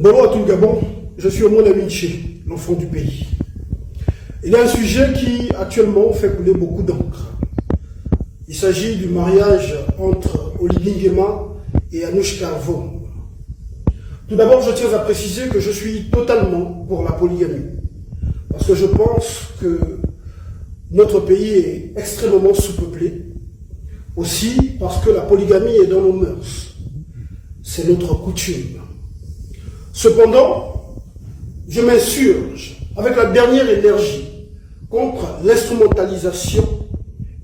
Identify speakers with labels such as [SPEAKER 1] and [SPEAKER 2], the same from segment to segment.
[SPEAKER 1] Bonjour à tout le Gabon, je suis Omona Minché, l'enfant du pays. Il y a un sujet qui actuellement fait couler beaucoup d'encre. Il s'agit du mariage entre Oligui Nguema et Anouchka Vom. Tout d'abord, je tiens à préciser que je suis totalement pour la polygamie. Parce que je pense que notre pays est extrêmement sous-peuplé. Aussi parce que la polygamie est dans nos mœurs. C'est notre coutume. Cependant, je m'insurge avec la dernière énergie contre l'instrumentalisation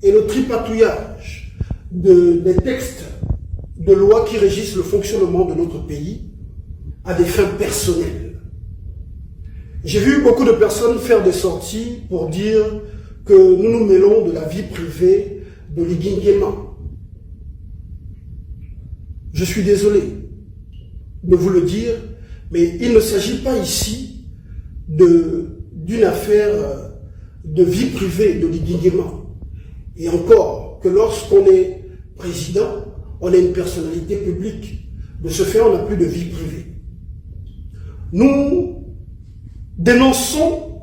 [SPEAKER 1] et le tripatouillage des textes de loi qui régissent le fonctionnement de notre pays à des fins personnelles. J'ai vu beaucoup de personnes faire des sorties pour dire que nous nous mêlons de la vie privée d'Oligui Nguema. Je suis désolé de vous le dire, mais il ne s'agit pas ici d'une affaire de vie privée d'Oligui Nguema. Et encore, que lorsqu'on est président, on est une personnalité publique. De ce fait, on n'a plus de vie privée. Nous dénonçons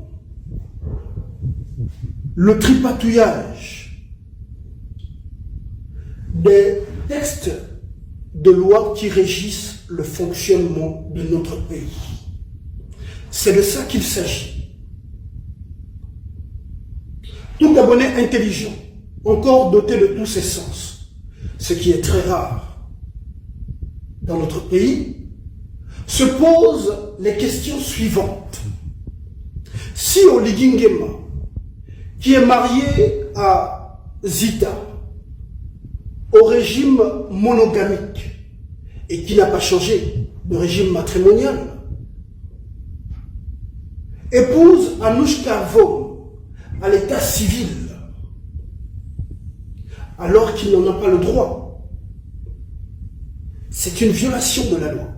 [SPEAKER 1] le tripatouillage des textes de loi qui régissent le fonctionnement de notre pays. C'est de ça qu'il s'agit. Tout Gabonais intelligent, encore doté de tous ses sens, ce qui est très rare dans notre pays, se pose les questions suivantes. Si Oligui Nguema, qui est marié à Zita, au régime monogamique, et qui n'a pas changé de régime matrimonial, épouse Anouchka Vom à l'état civil, alors qu'il n'en a pas le droit. C'est une violation de la loi.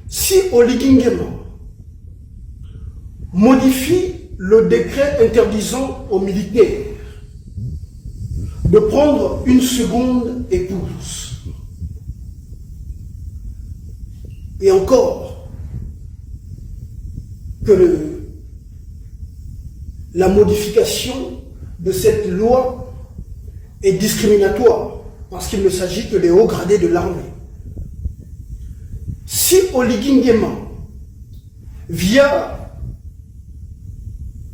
[SPEAKER 1] Si Oligui Nguema modifie le décret interdisant aux militaires de prendre une seconde épouse, et encore que la modification de cette loi est discriminatoire parce qu'il ne s'agit que des hauts gradés de l'armée. Si Oligui Nguema, via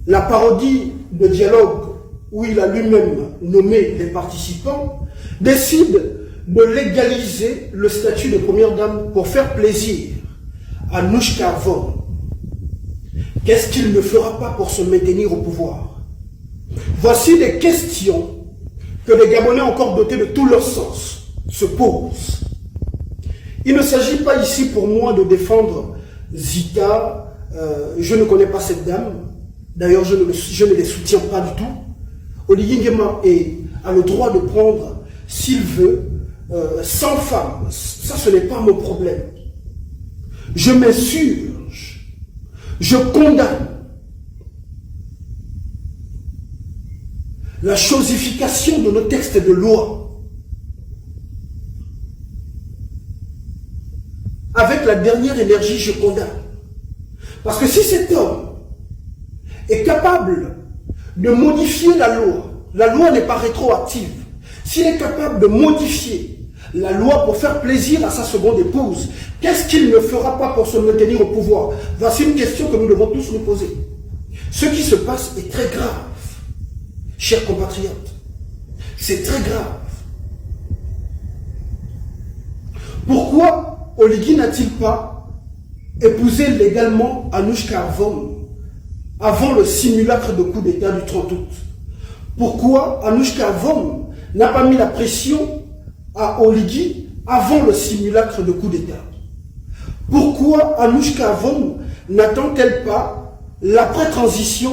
[SPEAKER 1] la parodie de dialogue où il a lui-même nommé les participants, décide de légaliser le statut de première dame pour faire plaisir à Anouchka Vom, qu'est-ce qu'il ne fera pas pour se maintenir au pouvoir? Voici des questions que les Gabonais encore dotés de tout leur sens se posent. Il ne s'agit pas ici pour moi de défendre Zita, je ne connais pas cette dame, d'ailleurs je ne les soutiens pas du tout. Oligui Nguema a le droit de prendre, s'il veut, 100 femmes. Ça, ce n'est pas mon problème. Je m'insurge. Je condamne la chosification de nos textes de loi. Avec la dernière énergie, je condamne. Parce que si cet homme est capable de modifier la loi n'est pas rétroactive. S'il est capable de modifier la loi pour faire plaisir à sa seconde épouse, qu'est-ce qu'il ne fera pas pour se maintenir au pouvoir? Voici une question que nous devons tous nous poser. Ce qui se passe est très grave, chers compatriotes. C'est très grave. Pourquoi Oligui n'a-t-il pas épousé légalement Anouchka Vom avant le simulacre de coup d'État du 30 août? Pourquoi Anouchka Vom n'a pas mis la pression à Oligui avant le simulacre de coup d'État? Pourquoi Anouchka Vom n'attend-elle pas l'après-transition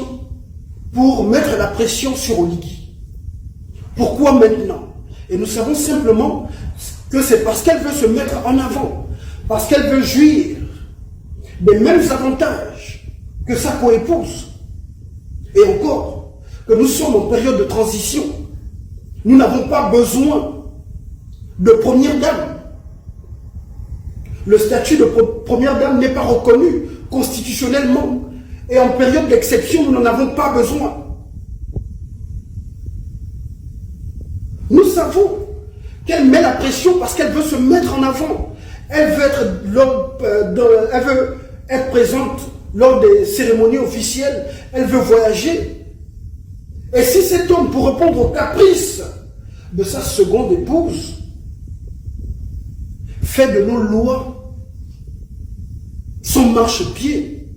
[SPEAKER 1] pour mettre la pression sur Oligui? Pourquoi maintenant? Et nous savons simplement que c'est parce qu'elle veut se mettre en avant, parce qu'elle veut jouir des mêmes avantages que sa coépouse. Et encore, que nous sommes en période de transition. Nous n'avons pas besoin de première dame. le statut de première dame n'est pas reconnu constitutionnellement. Et en période d'exception, nous n'en avons pas besoin. Nous savons qu'elle met la pression parce qu'elle veut se mettre en avant. Elle veut être présente lors des cérémonies officielles. Elle veut voyager. Et si cet homme, pour répondre aux caprices de sa seconde épouse, fait de nos lois son marchepied,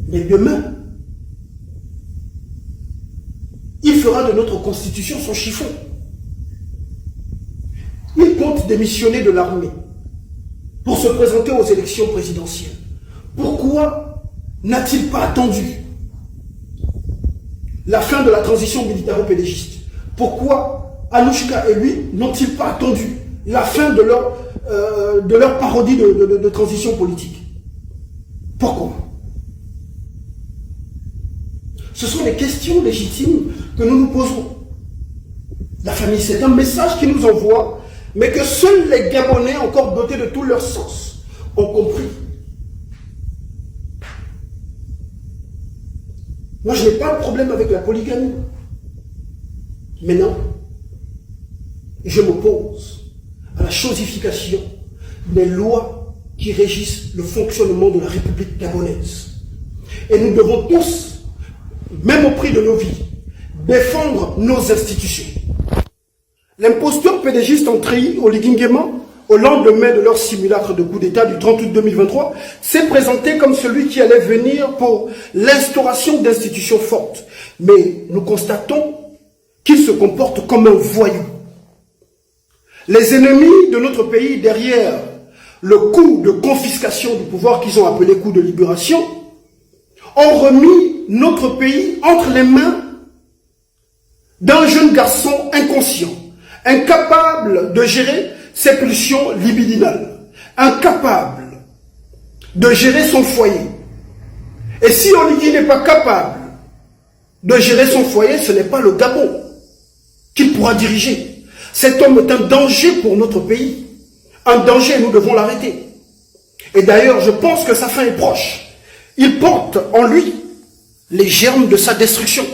[SPEAKER 1] mais demain, il fera de notre constitution son chiffon. Il compte démissionner de l'armée pour se présenter aux élections présidentielles. Pourquoi n'a-t-il pas attendu la fin de la transition militaro-pédégiste? Pourquoi Anouchka et lui n'ont-ils pas attendu la fin de leur parodie de transition politique? Pourquoi? Ce sont des questions légitimes que nous nous posons. La famille, c'est un message qui nous envoie, mais que seuls les Gabonais, encore dotés de tout leur sens, ont compris. Moi, je n'ai pas de problème avec la polygamie. Mais non, je m'oppose à la chosification des lois qui régissent le fonctionnement de la République gabonaise. Et nous devons tous, même au prix de nos vies, défendre nos institutions. L'imposteur pédégiste en treillis au Liguingema, au lendemain de leur simulacre de coup d'État du 30 août 2023, s'est présenté comme celui qui allait venir pour l'instauration d'institutions fortes. Mais nous constatons qu'il se comporte comme un voyou. Les ennemis de notre pays, derrière le coup de confiscation du pouvoir qu'ils ont appelé coup de libération, ont remis notre pays entre les mains d'un jeune garçon inconscient, incapable de gérer ses pulsions libidinales, incapable de gérer son foyer. Et si Oligui n'est pas capable de gérer son foyer, ce n'est pas le Gabon qu'il pourra diriger. Cet homme est un danger pour notre pays. Un danger, et nous devons l'arrêter. Et d'ailleurs, je pense que sa fin est proche. Il porte en lui les germes de sa destruction.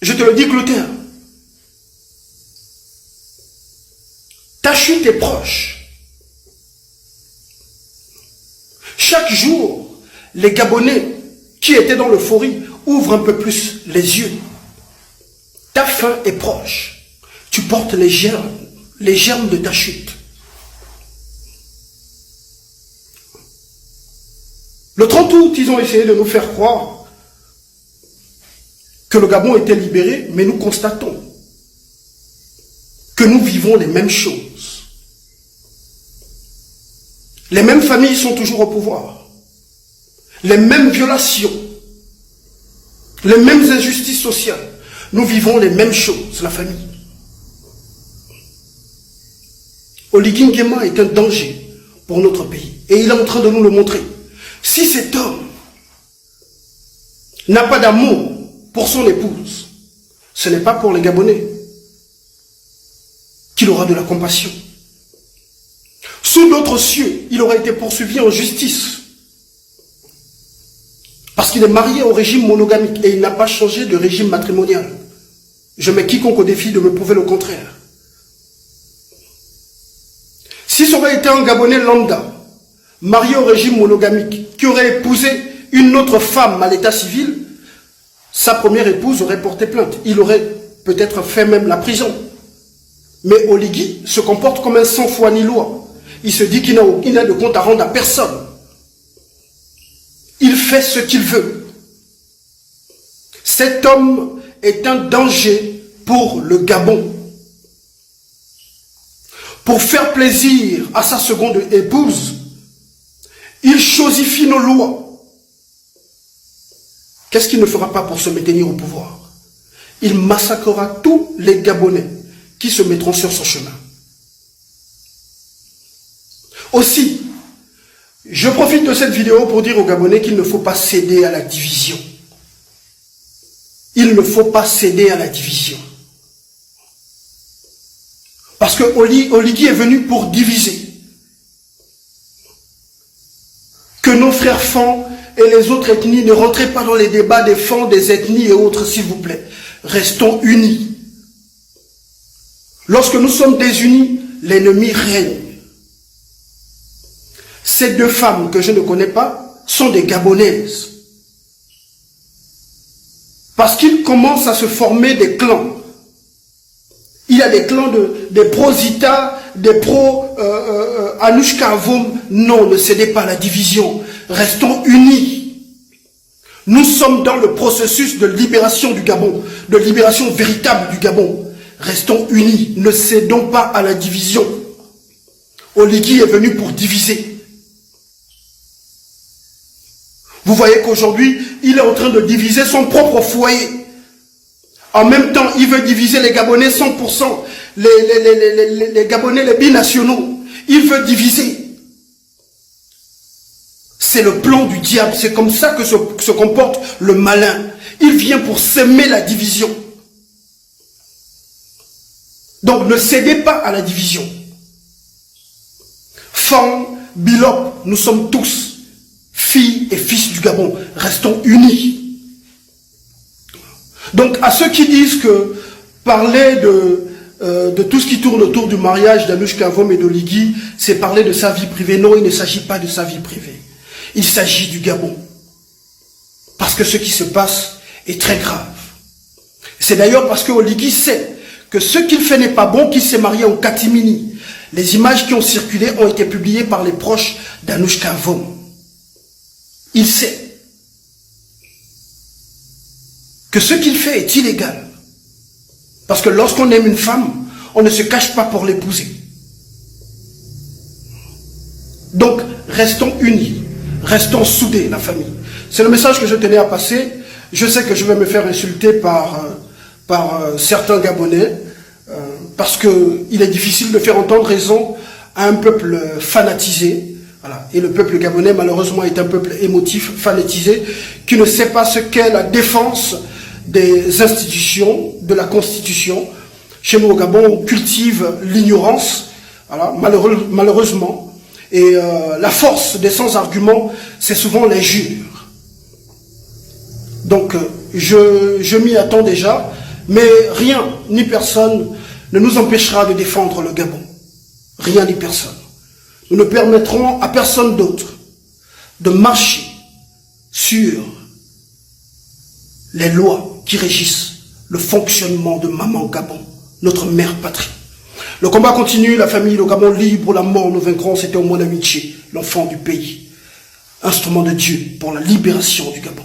[SPEAKER 1] Je te le dis, Clotaire. Ta chute est proche. Chaque jour, les Gabonais qui étaient dans l'euphorie ouvrent un peu plus les yeux. Ta fin est proche. Tu portes les germes de ta chute. Le 30 août, ils ont essayé de nous faire croire que le Gabon était libéré, mais nous constatons que nous vivons les mêmes choses. Les mêmes familles sont toujours au pouvoir. Les mêmes violations. Les mêmes injustices sociales. Nous vivons les mêmes choses, la famille. Oligui Nguema est un danger pour notre pays. Et il est en train de nous le montrer. Si cet homme n'a pas d'amour pour son épouse, ce n'est pas pour les Gabonais qu'il aura de la compassion. Sous d'autres cieux, il aura été poursuivi en justice. Parce qu'il est marié au régime monogamique et il n'a pas changé de régime matrimonial. Je mets quiconque au défi de me prouver le contraire. Si ça aurait été un Gabonais lambda, marié au régime monogamique, qui aurait épousé une autre femme à l'état civil, sa première épouse aurait porté plainte. Il aurait peut-être fait même la prison. Mais Oligui se comporte comme un sans foi ni loi. Il se dit qu'il n'a de compte à rendre à personne. Il fait ce qu'il veut. Cet homme est un danger pour le Gabon. Pour faire plaisir à sa seconde épouse, il chosifie nos lois. Qu'est-ce qu'il ne fera pas pour se maintenir au pouvoir? Il massacrera tous les Gabonais qui se mettront sur son chemin. Aussi, je profite de cette vidéo pour dire aux Gabonais qu'il ne faut pas céder à la division. Il ne faut pas céder à la division. Parce que Oligui est venu pour diviser. nos frères Fang et les autres ethnies, ne rentrez pas dans les débats des Fang, des ethnies et autres, s'il vous plaît. Restons unis. Lorsque nous sommes désunis, l'ennemi règne. Ces deux femmes que je ne connais pas sont des Gabonaises. Parce qu'il commence à se former des clans. Il y a des clans des pro-Zita, des pro-Anushka Avom. Non, ne cédez pas à la division. Restons unis. Nous sommes dans le processus de libération du Gabon, de libération véritable du Gabon. Restons unis. Ne cédons pas à la division. Oligui est venu pour diviser. Vous voyez qu'aujourd'hui, il est en train de diviser son propre foyer. En même temps, il veut diviser les Gabonais 100%, les Gabonais, les binationaux. Il veut diviser. C'est le plan du diable. C'est comme ça que se comporte le malin. Il vient pour semer la division. Donc, ne cédez pas à la division. Fang, Bilop, nous sommes tous filles et fils du Gabon. Restons unis. Donc, à ceux qui disent que parler de tout ce qui tourne autour du mariage d'Anushka Avom et d'Oligui, c'est parler de sa vie privée. Non, il ne s'agit pas de sa vie privée. Il s'agit du Gabon. Parce que ce qui se passe est très grave. C'est d'ailleurs parce que Oligui sait que ce qu'il fait n'est pas bon, qu'il s'est marié en catimini. Les images qui ont circulé ont été publiées par les proches d'Anushka Avom. Il sait que ce qu'il fait est illégal. Parce que lorsqu'on aime une femme, on ne se cache pas pour l'épouser. Donc, restons unis, restons soudés, la famille. C'est le message que je tenais à passer. Je sais que je vais me faire insulter par certains Gabonais, parce qu'il est difficile de faire entendre raison à un peuple fanatisé. Voilà. Et le peuple gabonais, malheureusement, est un peuple émotif, fanatisé, qui ne sait pas ce qu'est la défense des institutions, de la Constitution. Chez nous au Gabon, on cultive l'ignorance, voilà, malheureusement. Et la force des sans-arguments, c'est souvent l'injure. Donc, je m'y attends déjà, mais rien ni personne ne nous empêchera de défendre le Gabon. Rien ni personne. Nous ne permettrons à personne d'autre de marcher sur les lois qui régissent le fonctionnement de Maman Gabon, notre mère patrie. Le combat continue, la famille, le Gabon libre, la mort, nous vaincrons. C'était Omona Miché, l'enfant du pays, instrument de Dieu pour la libération du Gabon.